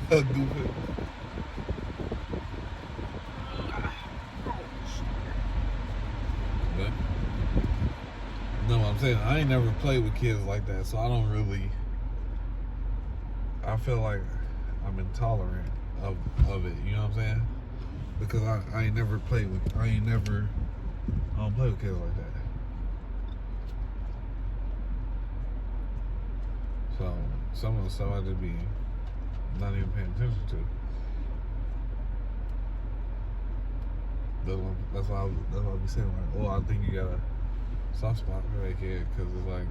Goofy. But, no, what I'm saying, I ain't never played with kids like that, so I don't really. I feel like I'm intolerant of it. You know what I'm saying? Because I ain't never played with. I don't play with kids like that. So some of the stuff I just be not even paying attention to. That's why I be saying like, oh, I think you got a soft spot for that kid, because it's like,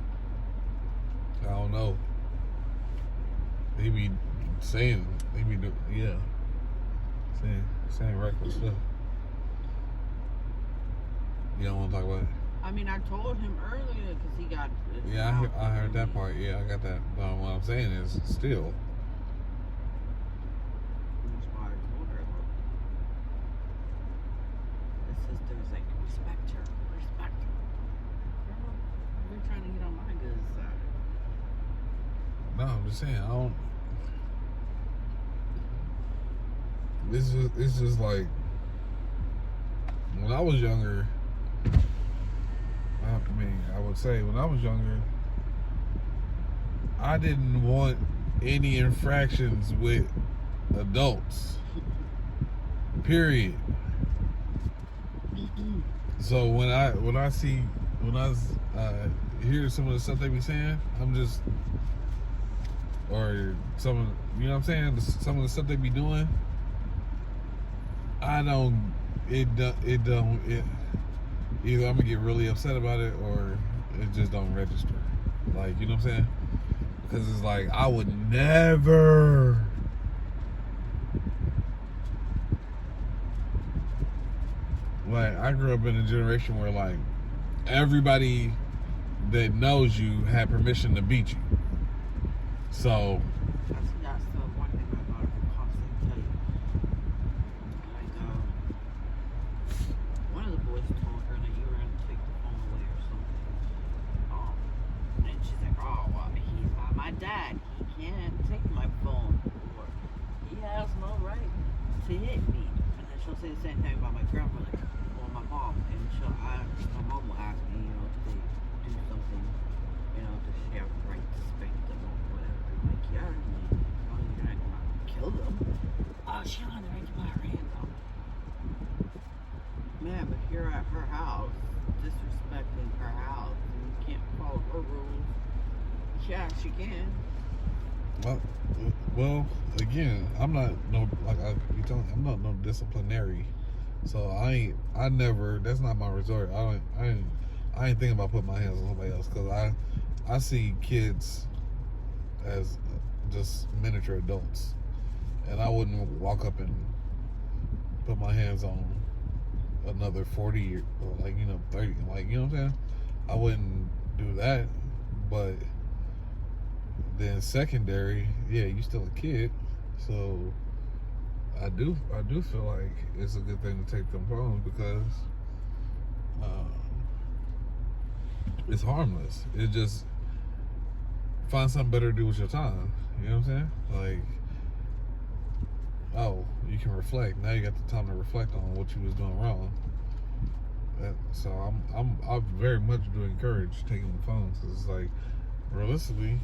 I don't know. He be saying reckless stuff. You don't want to talk about it? I mean, I told him earlier because he got. Yeah, I heard that part. Yeah, I got that. But what I'm saying is still. That's why I told her. The sister was like, respect her. Girl, you're trying to get on my good side. No, I'm just saying, I don't. It's just like when I was younger. I would say when I was younger, I didn't want any infractions with adults. Period. So when I hear some of the stuff they be saying, I'm just, or some of, you know what I'm saying, some of the stuff they be doing, either I'm gonna get really upset about it or it just don't register. Like, you know what I'm saying? Because it's like, I would never. Like, I grew up in a generation where, like, everybody that knows you had permission to beat you. So. That's the one thing my daughter will constantly tell you. Like, one of the boys told her that you were going to take the phone away or something. And she's like, oh, well, he's not my dad. He can't take my phone. Or he has no right to hit me. And then she'll say the same thing about my grandmother. My mom, and my mom will ask me, you know, if they do something, you know, does she have the right to spank them or whatever? I'm like, yeah, you're not gonna kill them. Oh, she don't have the right to put her hands on them. Man, but you're at her house, disrespecting her house, and you can't follow her rules. Yeah, she can. Well, again, I'm not I'm not no disciplinary. So I never. That's not my resort. I ain't thinking about putting my hands on somebody else, because I see kids as just miniature adults, and I wouldn't walk up and put my hands on another 40 or 30. Like, you know what I'm saying? I wouldn't do that. But then secondary, yeah, you still a kid, so. I do feel like it's a good thing to take them phones, because it's harmless. It just, find something better to do with your time. You know what I'm saying? Like, oh, you can reflect. Now you got the time to reflect on what you was doing wrong. So I very much do encourage taking the phones, because it's like, realistically,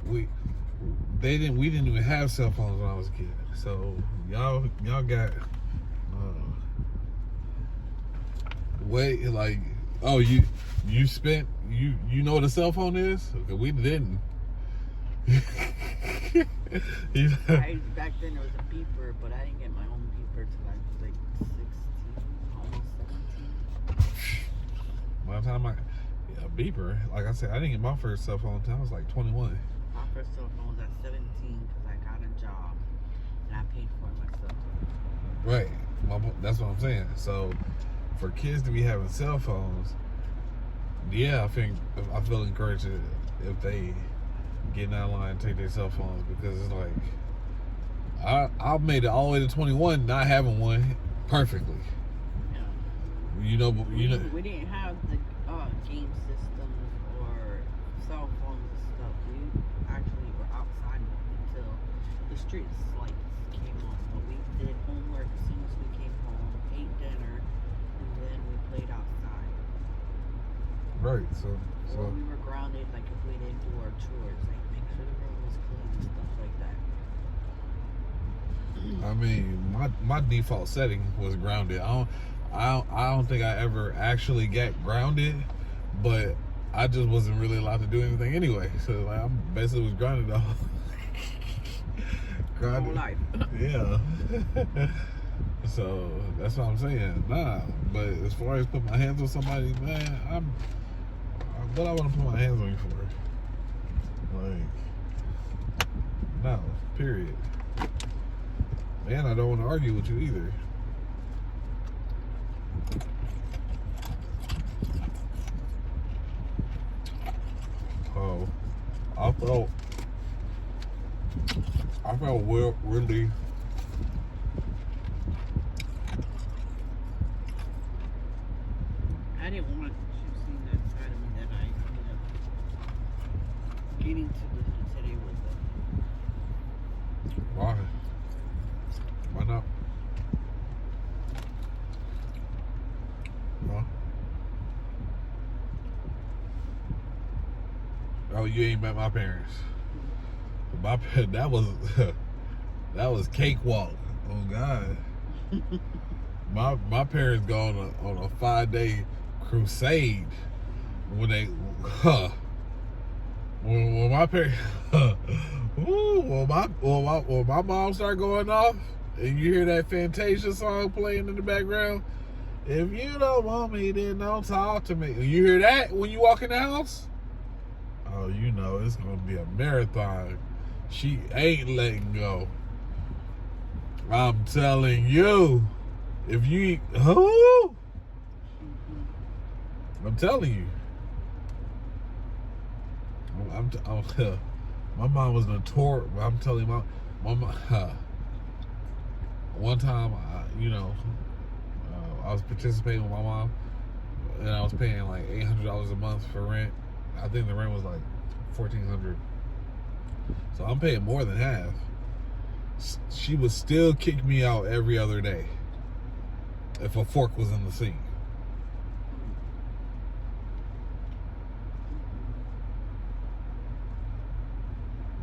we didn't even have cell phones when I was a kid. So y'all got way, like, oh, you know what a cell phone is? Okay, we didn't. Back then there was a beeper, but I didn't get my own beeper till I was like 16, almost 17. By the time beeper, like I said, I didn't get my first cell phone until I was like 21. My first cell phone was at 17 because I got a job and I paid for it myself. Right. That's what I'm saying. So for kids to be having cell phones, yeah, I feel encouraged if they get in that line and take their cell phones, because it's like, I made it all the way to 21 not having one perfectly. Yeah. You know. We didn't have the game systems or cell phones and stuff. We actually were outside until the street lights came on. But we did homework as soon as we came home, ate dinner, and then we played outside. Right. Or we were grounded, like if we didn't do our chores, like make sure the room was clean and stuff like that. I mean, my default setting was grounded. I don't think I ever actually got grounded, but I just wasn't really allowed to do anything anyway. So like, I basically was grounded all Whole life. Yeah. So that's what I'm saying. Nah, but as far as put my hands on somebody, man, what I want to put my hands on you for? Like, no, period. Man, I don't want to argue with you either. Oh, I felt really. I didn't want you to see that side of me that I ended up getting to today with them. Why? Why not? Huh? Oh, you ain't met my parents. That was cakewalk. Oh God. My parents go on a 5-day crusade when they when my parents when my mom start going off and you hear that Fantasia song playing in the background. If you don't want me, then don't talk to me. You hear that when you walk in the house? Oh, you know it's gonna be a marathon. She ain't letting go. I'm telling you. If you I'm telling you. My mom was notorious. I'm telling you, my mom. One time, I was participating with my mom, and I was paying like $800 a month for rent. I think the rent was like $1,400. So I'm paying more than half. She would still kick me out every other day if a fork was in the sink.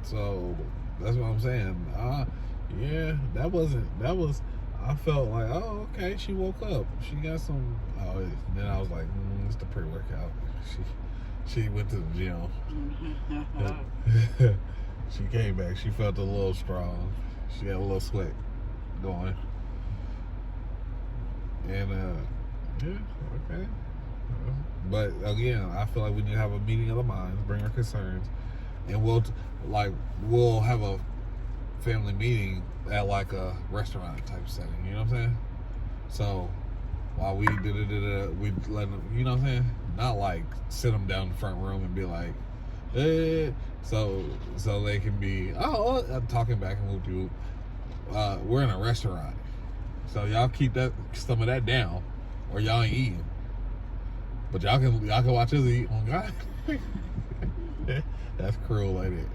So that's what I'm saying. Yeah, that was. I felt like, oh, okay, she woke up. She got some. Oh, then I was like, it's the pre-workout. She went to the gym. She came back. She felt a little strong. She had a little sweat going. And yeah, okay. But again, I feel like we need to have a meeting of the minds, bring our concerns, and we'll have a family meeting at like a restaurant type setting. You know what I'm saying? So while we we let them, you know what I'm saying? Not like sit them down in the front room and be like, so they can be I'm talking back and whoop de whoop. We're in a restaurant, so y'all keep some of that down, or y'all ain't eating. But y'all can watch us eat. Oh God, that's cruel, ain't it?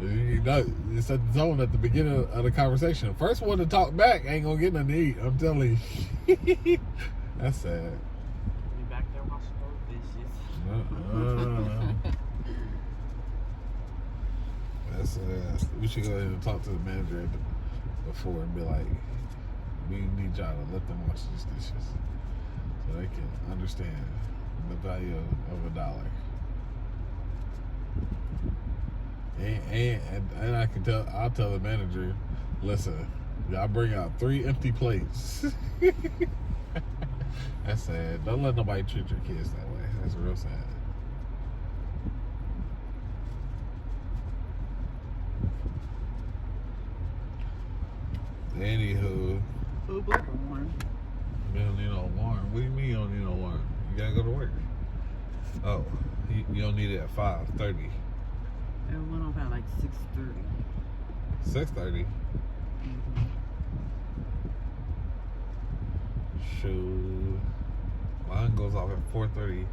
You know, you set the tone at the beginning of the conversation. First one to talk back ain't gonna get nothing to eat. I'm telling you. That's sad. We back there washing those dishes. That's sad. We should go ahead and talk to the manager before and be like, we need y'all to let them wash these dishes so they can understand the value of $1. And I can I'll tell the manager, listen, y'all bring out 3 empty plates. That's sad. Don't let nobody treat your kids that way. That's real sad. Anywho, Who blew the horn? you don't need no alarm. What do you mean you don't need no alarm? You gotta go to work. Oh, you don't need it at 5:30. It went off at like 6:30. 6:30. Shoot, mine goes off at 4:30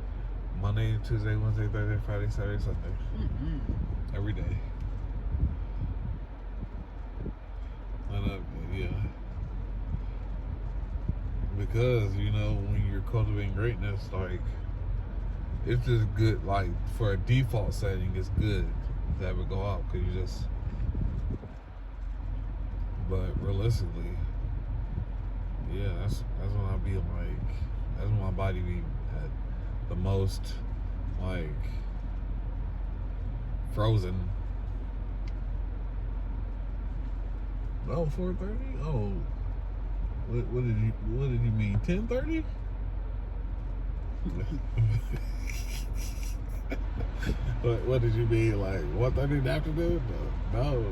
Monday, Tuesday, Wednesday, Thursday, Friday, Saturday, Sunday. Mm-mm. Every day. And yeah. Because, you know, when you're cultivating greatness, like, it's just good, like, for a default setting, it's good to have it go out, because you just, but realistically, yeah, that's when I be like, that's when my body be at the most, like, frozen. Oh, 4:30? Oh, what did you mean, 10:30? What did you mean, like 1:30 in the afternoon? No.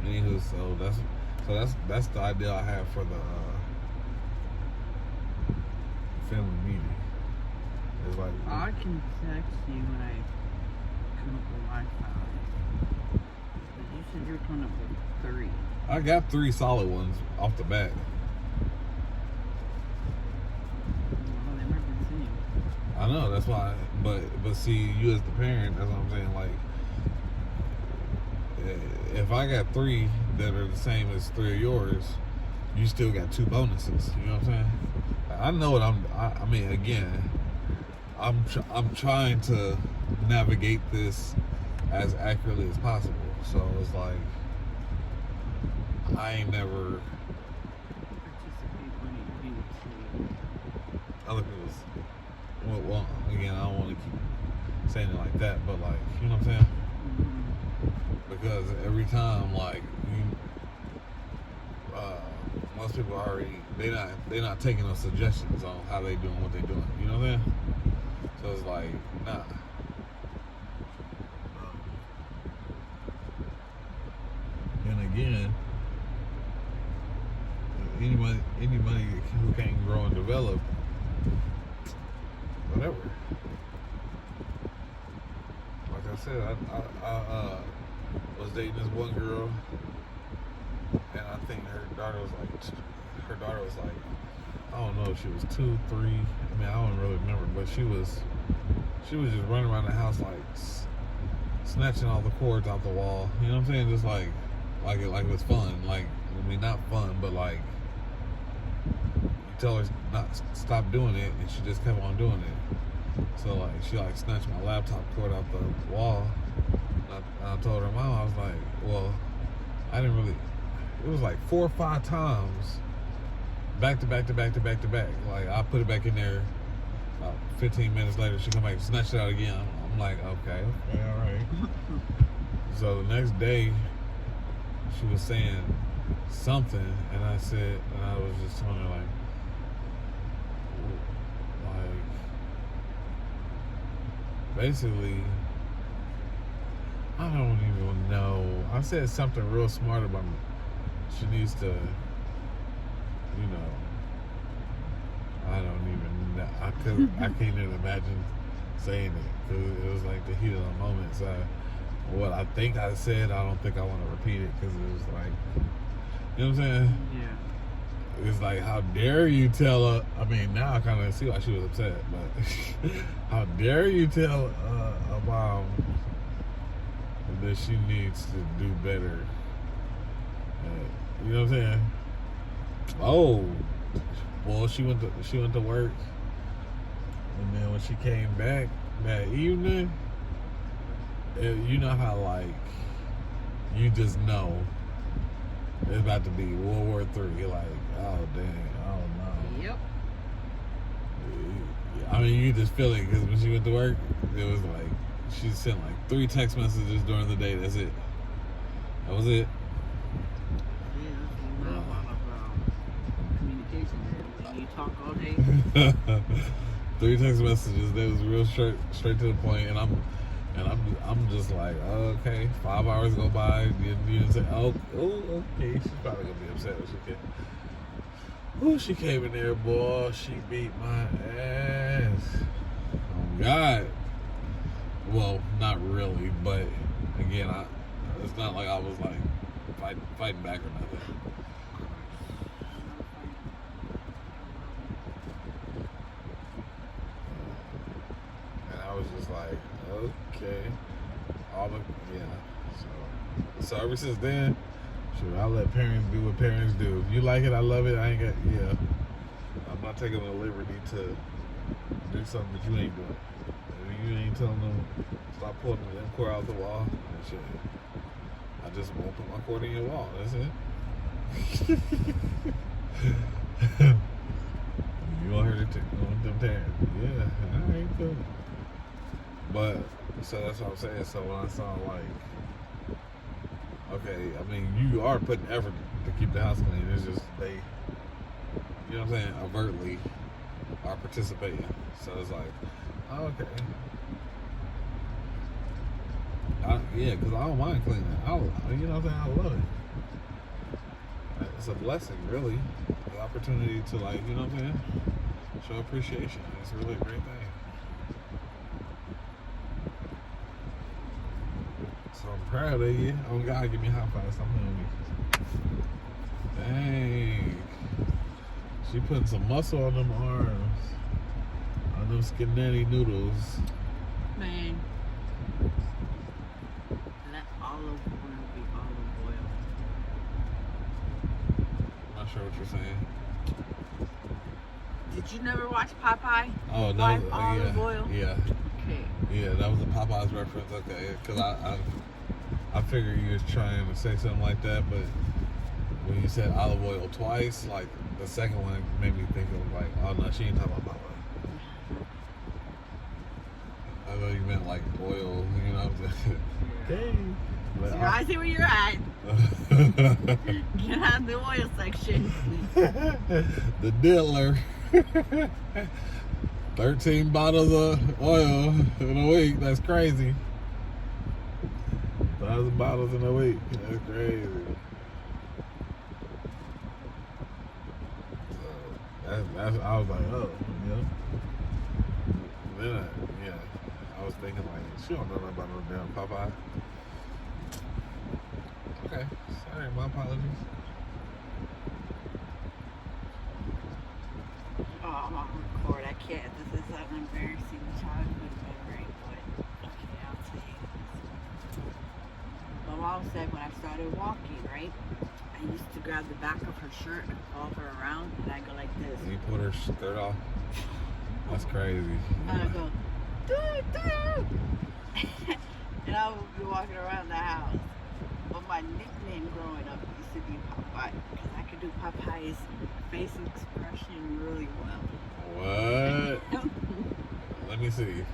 Anywho, so that's the idea I have for the family meeting. It's like, I can text you when I come up with Wi-Fi. But you said you're coming up with 3. I got 3 solid ones off the bat. Well, they might be the same. I know, that's why. But see, you as the parent, that's what I'm saying. Like, if I got 3 that are the same as 3 of yours, you still got 2 bonuses. You know what I'm saying? I know what I mean, again, I'm trying to navigate this as accurately as possible. So it's like, I ain't never Participate when you do other people's. Well, again, I don't want to keep saying it like that, but like, you know what I'm saying? Because every time, like, most people are already they not taking those suggestions on how they doing what they doing. You know what I'm saying? So it's like, nah. And again, anybody who can't grow and develop, whatever. Like I said, I was dating this one girl, and I think her daughter was like, I don't know if she was 2, 3. I mean, I don't really remember, but she was just running around the house like snatching all the cords out the wall. You know what I'm saying? Just like it was fun. Like, I mean, not fun, but like, you tell her not stop doing it, and she just kept on doing it. So like, she like snatched my laptop cord out the wall. And I told her mom, I was like, well, I didn't really. It was like 4 or 5 times, back to back. Like, I put it back in there. About 15 minutes later, she come back and snatch it out again. I'm like, okay, all right. So the next day, she was saying something, and I was just telling her like, basically, I don't even know. I said something real smart about me. She needs to, you know, I don't even know. I can't even imagine saying it, because it was like the heat of the moment. So what I think I said, I don't think I want to repeat it, because it was like, you know what I'm saying? Yeah. It's like, how dare you tell her? I mean, now I kind of see why she was upset, but how dare you tell a mom that she needs to do better? You know what I'm saying? Oh, well, she went to work, and then when she came back that evening, you know how like you just know it's about to be World War III. You're like, oh dang, oh no. Yep. I mean, you just feel it, because when she went to work, it was like she sent like 3 text messages during the day. That's it. That was it. Yeah, there's not a lot of communication there. You talk all day. 3 text messages. That was real straight to the point, and I'm just like, okay. 5 hours go by. You didn't say, oh, okay. She's probably gonna be upset when she came. Oh, she came in there, boy. She beat my ass. Oh God. Well, not really, but again, it's not like I was like fighting back or nothing. Okay. All the yeah. So ever since then, sure, I let parents do what parents do. If you like it, I love it. I ain't got yeah. I'm not taking the liberty to do something that you ain't doing. If you ain't telling them stop pulling them cord out the wall, and shit. I just won't put my cord in your wall. That's it. You all heard it on them parents. Yeah, I ain't cool. But so that's what I'm saying. So when I saw like, okay, I mean you are putting effort to keep the house clean. It's just they, you know what I'm saying, overtly are participating. So it's like, oh, okay. Yeah, because I don't mind cleaning. You know what I'm saying? I love it. It's a blessing, really. The opportunity to, like, you know what I'm saying? Show appreciation. It's really a great thing. So I'm proud of you. Oh, God, give me a high five. Stop playing with me. Dang. She putting some muscle on them arms. On them skinny noodles. Man. Let olive oil be olive oil. I'm not sure what you're saying. Did you never watch Popeye? Oh, no. Wife olive Yeah. oil? Yeah. Okay. Yeah, that was a Popeyes reference. Okay. Because I figured you was trying to say something like that, but when you said olive oil twice, like the second one made me think of like, oh no, she ain't talking about Popeye. I thought you meant like oil, you know what I'm saying? Okay. So I see where you're at. Get out of the oil section. The dealer. 13 bottles of oil in a week. That's crazy. 1,000 bottles in a week. That's crazy. So I was like, oh, yeah. Then I was thinking like, she don't know nothing about no damn Popeye. Okay, sorry, my apologies. Oh, I'm on record. I can't. This is an embarrassing childhood memory, but okay, I'll tell you this. My mom said when I started walking, right? I used to grab the back of her shirt and follow her around, and I go like this. You put her skirt off? That's crazy. And I go, doo-doo! And I would be walking around the house. But my nickname growing up used to be Popeye, because I could do Popeye's face expression really well. What? Let me see.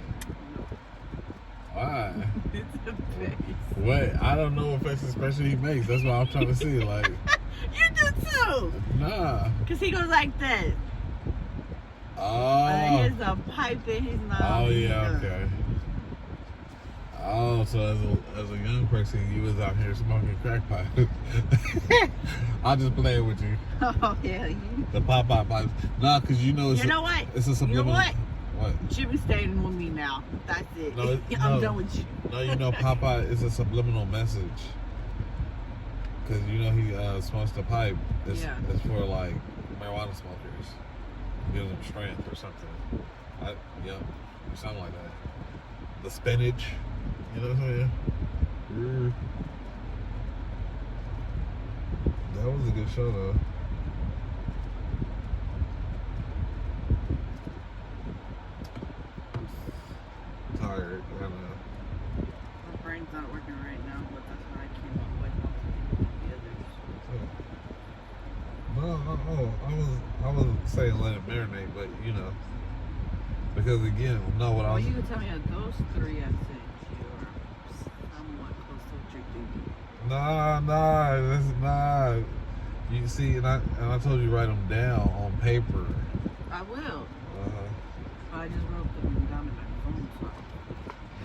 Why? It's a face. What? I don't know what face expression he makes. That's what I'm trying to see. Like, You do too! nah. Because he goes like this. Oh. He has a pipe in his mouth. Oh yeah, okay. Oh, so as a young person, you was out here smoking crack pipe. I'll just play with you. Oh yeah, The Popeye pipes. Nah, cause you know it's you know what? It's a You know subliminal. what? What? You be staying with me now. That's it. No, I'm no. done with you. No, you know Popeye is a subliminal message. Cause you know he smokes the pipe. It's for like marijuana smokers. Gives them strength or something. Yeah, something like that. The spinach. You know what I'm saying? Yeah. That was a good show though. Tired, I don't know. My brain's not working right now, but that's what I came up with. I was saying let it marinate, but you know, because again, no, what I was. You can tell me that those three I sent you are somewhat close to what you're thinking. Nah, that's not. You see, and I told you write them down on paper. I will. But I just wrote them down in my phone, so.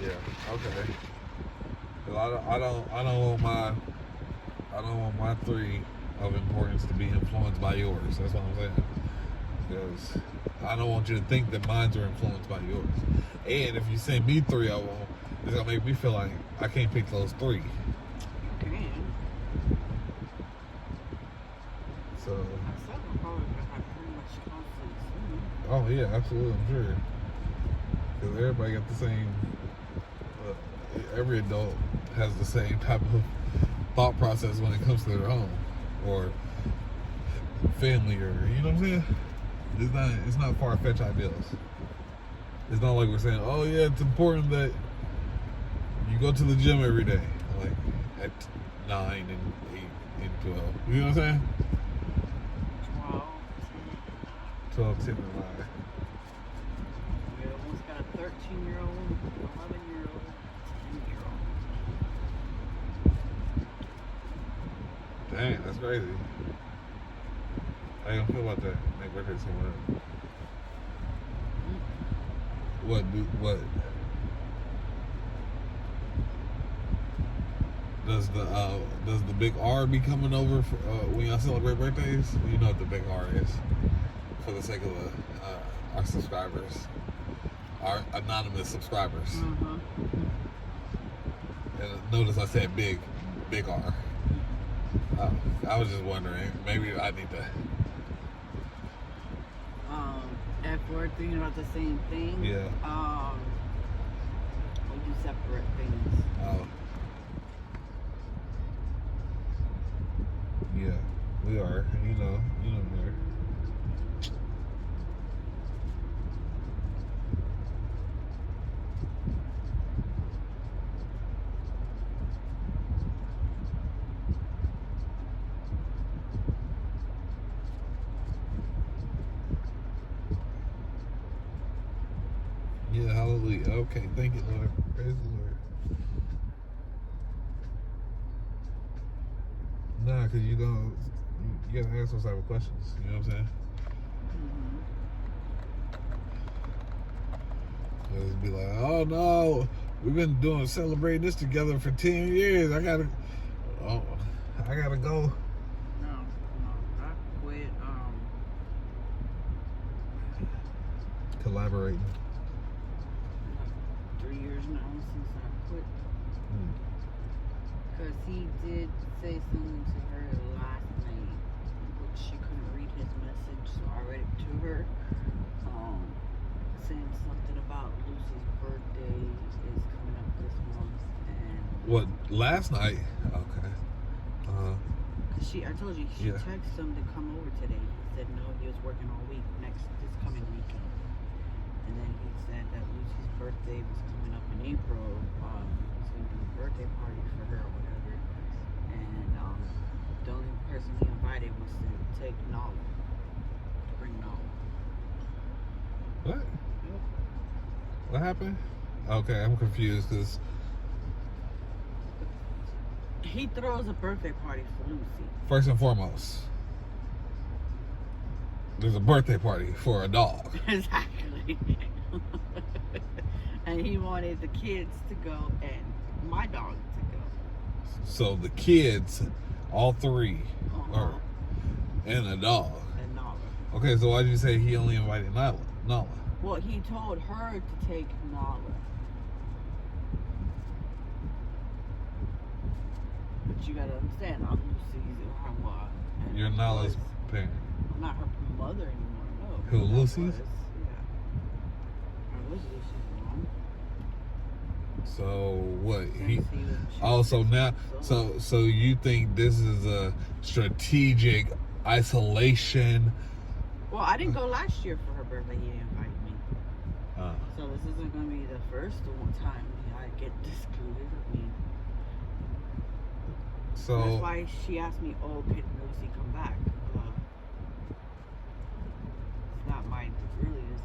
Yeah. Okay. 'Cause I don't want my three of importance to be influenced by yours. That's what I'm saying. Because I don't want you to think that mine are influenced by yours. And if you send me three of them, it's gonna make me feel like I can't pick those three. Okay. So. I said we're probably gonna have pretty much constants. Oh yeah, absolutely, I'm sure. Because everybody got the same every adult has the same type of thought process when it comes to their home or family, or you know what I'm saying. It's not far fetched ideals. It's not like we're saying, oh yeah, it's important that you go to the gym every day, like at 9 and 8 and 12. You know what I'm saying? 12, 10, and 9. We almost got a 13-year-old, 11-year-old, 10-year-old. Dang, that's crazy. How you gonna feel about that? Make birthday someone else. What? Does the big R be coming over for, when y'all celebrate birthdays? You know what the big R is, for the sake of our subscribers, our anonymous subscribers. Mm-hmm. And notice I said big R. I was just wondering, maybe I need to. If we're thinking about the same thing, Yeah. we do separate things. Oh. Yeah, we are. You know, Mary. Yeah, hallelujah. Okay, thank you, Lord. Praise the Lord. Nah, because you gotta ask those type of questions. You know what I'm saying? Mm-hmm. Just be like, oh no, we've been celebrating this together for 10 years. I gotta go. No, I quit. Collaborating. 3 years now since I quit. Because he did say something to her last night, which she couldn't read his message, so I read it to her. Saying something about Lucy's birthday is coming up this month, and What, last night? Okay. I told you, she texted him to come over today. He said no, he was working all week, this coming weekend. And then he said that Lucy's birthday was coming up in April. He's going to do a birthday party for her or whatever. And the only person he invited was to take Nala. To bring Nala. What? What happened? Okay, I'm confused because He throws a birthday party for Lucy. first and foremost, there's a birthday party for a dog. Exactly. And he wanted the kids to go and my dog to go. So the kids, all three, and a dog. And Nala. Okay, so why did you say he only invited Nala? Well, he told her to take Nala. But you gotta understand, I'm Lucy's You're Nala's parent. I'm not her mother anymore, no. Who, That Lucy's? Yeah. I was Lucy's mom. So what? So you think this is a strategic isolation? Well, I didn't go last year for her birthday. He didn't invite me. So this isn't gonna be the first time I get excluded. I mean, So that's why she asked me, "Oh, can Lucy come back?" It's not my decision.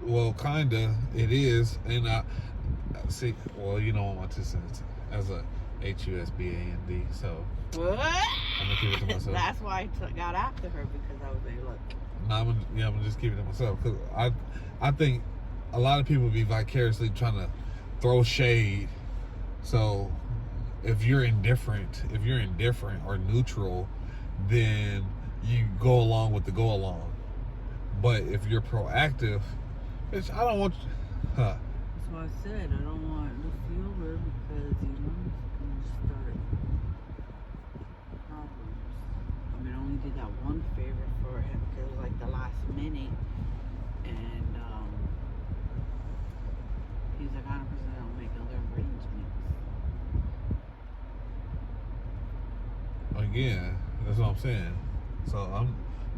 well, kinda, it is, and I see. Well, you know my 2 cents as a HUSBAND, so What? I'm gonna keep it to myself. That's why I got after her, because I was like, look. No, I'm gonna just keep it to myself because I think a lot of people be vicariously trying to throw shade. So if you're indifferent or neutral, then you go along with the go along. But if you're proactive, bitch, I don't want. That's why I said I don't want to feel her because it's gonna start problems. I mean, I only did that one favor for him because it was like the last minute, and he's like, 100% I'll make other Yeah, that's what I'm saying. So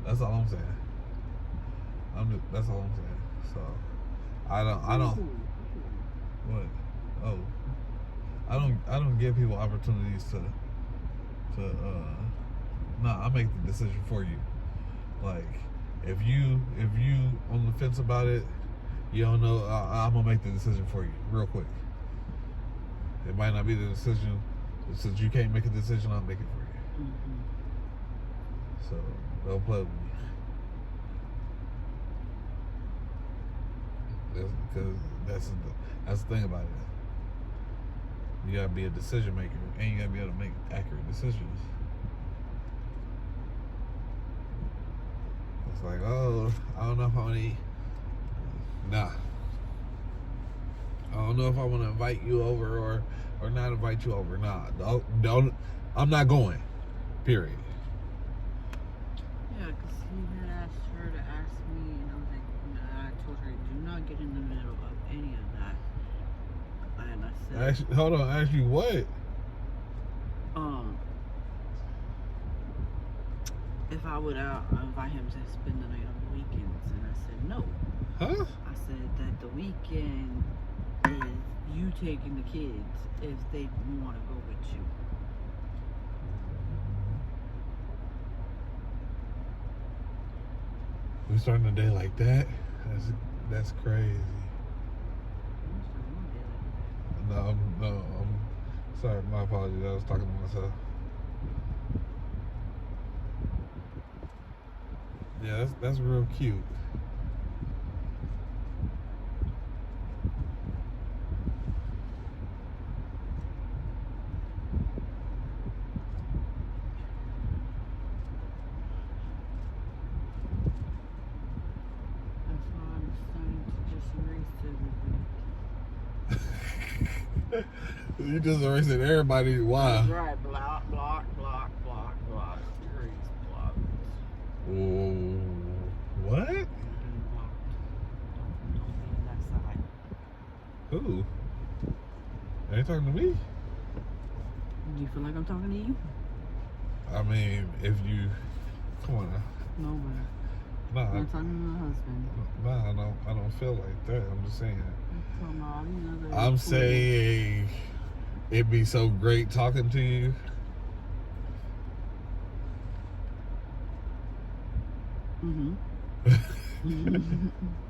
that's all I'm saying. That's all I'm saying. So I don't. What? Oh, I don't give people opportunities to. I make the decision for you. Like, if you on the fence about it, you don't know. I'm gonna make the decision for you real quick. It might not be the decision. Since you can't make a decision, I'll make it for you. Mm-hmm. So don't play with me. That's the thing about it. You gotta be a decision maker, and you gotta be able to make accurate decisions. It's like, oh, I don't know if I want to eat. Nah. I don't know if I want to invite you over or not invite you over. Nah, don't. I'm not going. Period. Yeah, because he had asked her to ask me, and I was like, no, I told her, do not get in the middle of any of that. And I said, Hold on, ask you what? if I would invite him to spend the night on the weekends, and I said no. Huh? I said that the weekend is you taking the kids if they want to go with you. We starting the day like that? That's crazy. No, I'm sorry. My apologies. I was talking to myself. Yeah, that's real cute. That's why I'm starting to just erase everything. You just erasing everybody. Why? That's right. Block, block, block, block, block. Erase, block. What? You're being blocked. Don't be on that side. Who? Are you talking to me? Do you feel like I'm talking to you? I mean, if you come on now. No, man. Nah, I'm talking to my husband. nah, I don't feel like that. I'm just saying. I'm talking about all these other I'm fools. saying it'd be so great talking to you. Mm-hmm.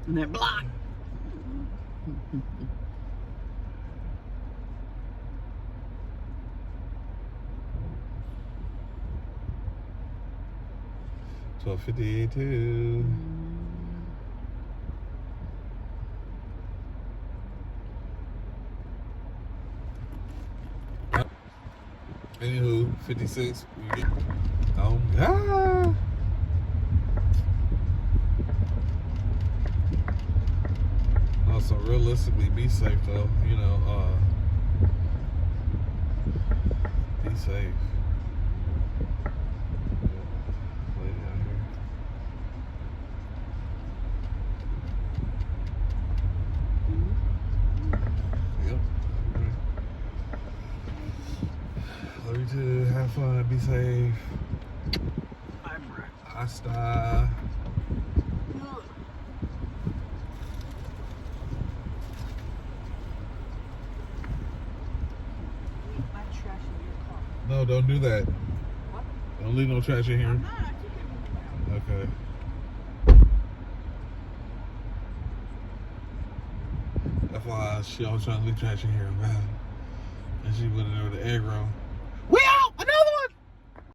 And then block. $12.58 Anywho, 56. Oh God. No, so realistically, be safe though. You know, be safe. Lady out here. Yep. Love you too. Have fun. Be safe. I'm right. Hasta. Leave my trash in your car. No, don't do that. What? Don't leave no trash in here. I'm not. I took everything out. Okay. That's why she always trying to leave trash in here, man. And she went in there with the egg roll.